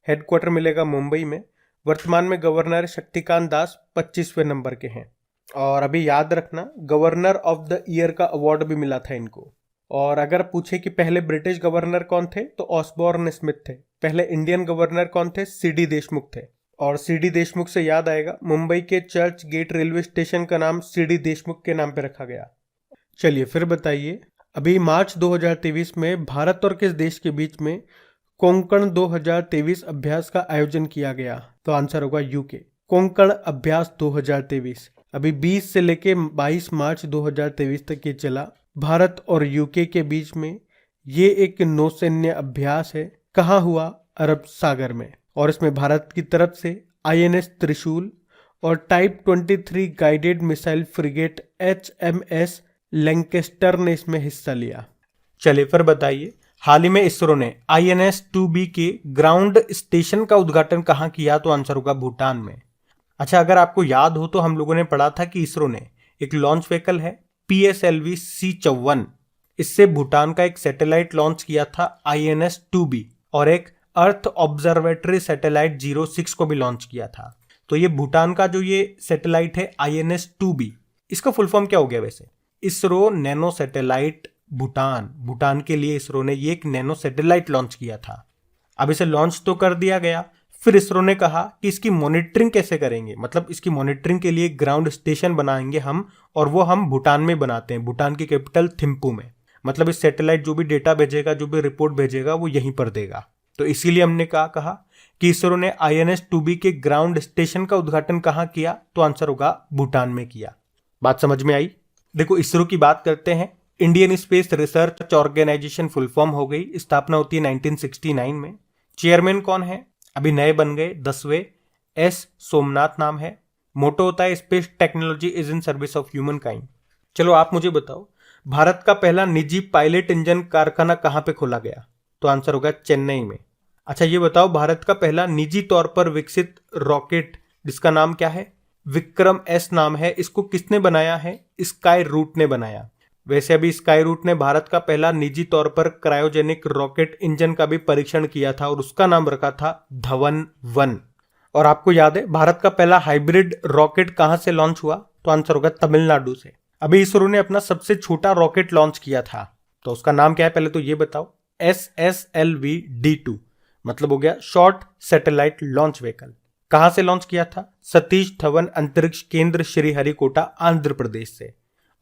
हेडक्वार्टर मिलेगा मुंबई में। वर्तमान में गवर्नर शक्तिकांत दास 25वें नंबर के हैं। और अभी याद रखना, गवर्नर ऑफ द ईयर का अवार्ड भी मिला था इनको। और अगर पूछे कि पहले ब्रिटिश गवर्नर कौन थे, तो ऑसबॉर्न स्मिथ थे। पहले इंडियन गवर्नर कौन थे? सीडी देशमुख थे। और सीडी देशमुख से याद आएगा, मुंबई के चर्च गेट रेलवे स्टेशन का नाम सीडी देशमुख के नाम पे रखा गया। चलिए फिर बताइए, अभी मार्च 2023 में भारत और किस देश के बीच में कोंकण 2023 अभ्यास का आयोजन किया गया? तो आंसर होगा यूके। कोंकण अभ्यास 2023 अभी 20 से लेके 22 मार्च 2023 तक ये चला। भारत और यूके के बीच में ये एक नौसैन्य अभ्यास है। कहाँ हुआ? अरब सागर में। और इसमें भारत की तरफ से INS त्रिशूल और type 23 guided missile frigate HMS Lancaster ने इसमें हिस्सा लिया। चलिए फिर बताइए, हाल ही में इसरो ने INS 2B के ग्राउंड स्टेशन का उद्घाटन कहाँ किया? तो आंसर होगा भूटान में। अच्छा, अगर आपको याद हो तो हम लोगों ने पढ़ा था कि इसरो ने एक लॉन्च व्हीकल है PSLV C54, इससे भूटान का एक सैटेलाइट लॉन्च किया था INS 2B, और एक अर्थ ऑब्जर्वेटरी सैटेलाइट 06 को भी लॉन्च किया था। तो ये भूटान का जो ये सैटेलाइट है INS 2B, इसका फुल फॉर्म क्या हो गया वैसे? इसरो नैनो सैटेलाइट भूटान के लिए इसरो ने ये एक नैनो सैटेलाइट लॉन्च किया था। अब इसे लॉन्च तो कर दिया गया, फिर इसरो ने कहा कि इसकी मॉनिटरिंग कैसे करेंगे, मतलब इसकी मॉनिटरिंग के लिए ग्राउंड स्टेशन बनाएंगे हम, और वो हम भूटान में बनाते हैं, भूटान की कैपिटल थिम्पू में। मतलब इस सैटेलाइट जो भी डेटा भेजेगा, जो भी रिपोर्ट भेजेगा, वो यहीं पर देगा। तो इसीलिए हमने कहा कि इसरो ने INS 2B के ग्राउंड स्टेशन का उद्घाटन कहाँ किया? तो आंसर होगा भूटान में किया। बात समझ में आई? देखो, इसरो की बात करते हैं। Indian space research organisation full form हो गई, स्थापना होती है 1969 में। चेयरमैन कौन है? अभी नए बन गए 10वें, S सोमनाथ नाम है। मोटो होता है space technology is in service of human kind. चलो आप मुझे बताओ, भारत का पहला निजी पायलट इंजन कारखाना कहाँ पे खोला गया? तो आंसर होगा चेन्नई में। अच्छा, ये बताओ, भारत का पहला निजी तौर पर विकसित रॉकेट जिसका नाम क्या है? विक्रम S नाम है। इसको किसने बनाया है? स्काई रूट ने बनाया। वैसे अभी स्काई रूट ने भारत का पहला निजी तौर पर क्रायोजेनिक रॉकेट इंजन का भी परीक्षण किया था, और उसका नाम रखा था धवन 1। और आपको याद है, भारत का पहला हाइब्रिड रॉकेट कहां से लॉन्च हुआ? तो आंसर होगा तमिलनाडु से। अभी इसरो ने अपना सबसे छोटा रॉकेट लॉन्च किया था, तो उसका नाम क्या है पहले तो ये बताओ? SSLV D2, मतलब हो गया शॉर्ट सैटेलाइट लॉन्च व्हीकल। कहां से लॉन्च किया था? सतीश धवन अंतरिक्ष केंद्र श्रीहरिकोटा आंध्र प्रदेश से।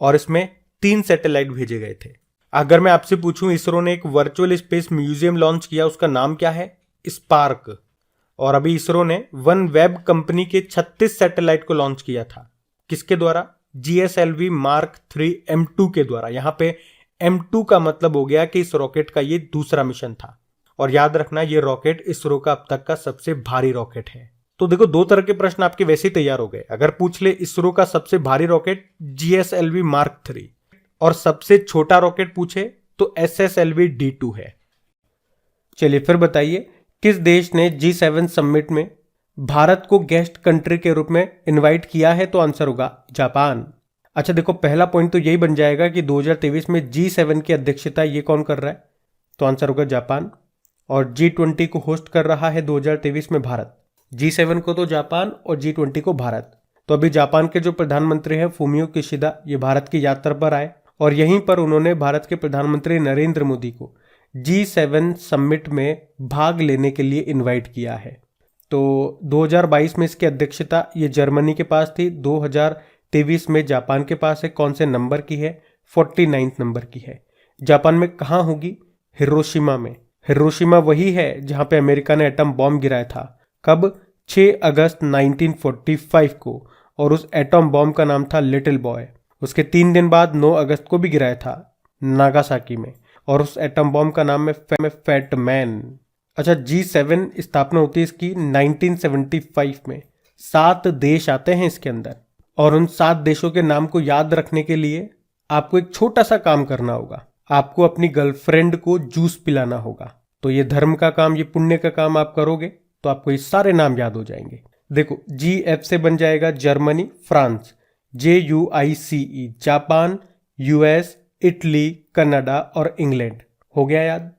और इसमें 3 सैटेलाइट भेजे गए थे। अगर मैं आपसे पूछूं, इसरो ने एक वर्चुअल स्पेस म्यूजियम लॉन्च किया, उसका नाम क्या है? स्पार्क। और अभी इसरो ने वन वेब कंपनी के 36 सैटेलाइट को लॉन्च किया था। किसके द्वारा? GSLV Mark 3 M2 के द्वारा। यहां पे M2 का मतलब हो गया कि इस रॉकेट का ये दूसरा मिशन था। और याद रखना, ये रॉकेट इसरो का अब तक का सबसे भारी रॉकेट है। तो देखो, 2 तरह के प्रश्न आपके वैसे ही तैयार हो गए। अगर पूछ ले इसरो का सबसे भारी रॉकेट GSLV Mark 3, और सबसे छोटा रॉकेट पूछे तो SSLV D2 है। चलिए फिर बताइए, किस देश ने G7 समिट में भारत को गेस्ट कंट्री के रूप में इनवाइट किया है? तो आंसर होगा जापान। अच्छा देखो, पहला पॉइंट तो यही बन जाएगा कि 2023 में G7 की अध्यक्षता ये कौन कर रहा है? तो आंसर होगा जापान। और G20 को होस्ट कर रहा है 2023 में भारत। G7 को तो जापान और G20 को भारत। तो अभी जापान के जो प्रधानमंत्री हैं फूमियो किशिदा, ये भारत की यात्रा पर आए, और यहीं पर उन्होंने भारत के प्रधानमंत्री नरेंद्र मोदी को G7 समिट में भाग लेने के लिए इनवाइट किया है। तो 2022 में इसकी अध्यक्षता ये जर्मनी के पास थी, 2023 में जापान के पास है। कौन से नंबर की है? 49 नंबर की है। जापान में कहाँ होगी? हिरोशिमा में। हिरोशिमा वही है जहां पे अमेरिका ने एटम बॉम्ब गिराया था। कब? 6 अगस्त 1945 को। और उस एटम बॉम्ब का नाम था लिटिल बॉय। उसके 3 दिन बाद 9 अगस्त को भी गिराया था नागासाकी में, और उस एटम बॉम्ब का नाम है फैट मैन। अच्छा, G7 स्थापना होती है इसकी 1975 में। 7 देश आते हैं इसके अंदर, और उन 7 देशों के नाम को याद रखने के लिए आपको एक छोटा सा काम करना होगा। आपको अपनी गर्लफ्रेंड को जूस पिलाना होगा। तो ये धर्म का काम, ये पुण्य का काम आप करोगे तो आपको ये सारे नाम याद हो जाएंगे। देखो, GF से बन जाएगा Germany, France, JUICE Japan, US, Italy, Canada और इंग्लैंड। हो गया याद?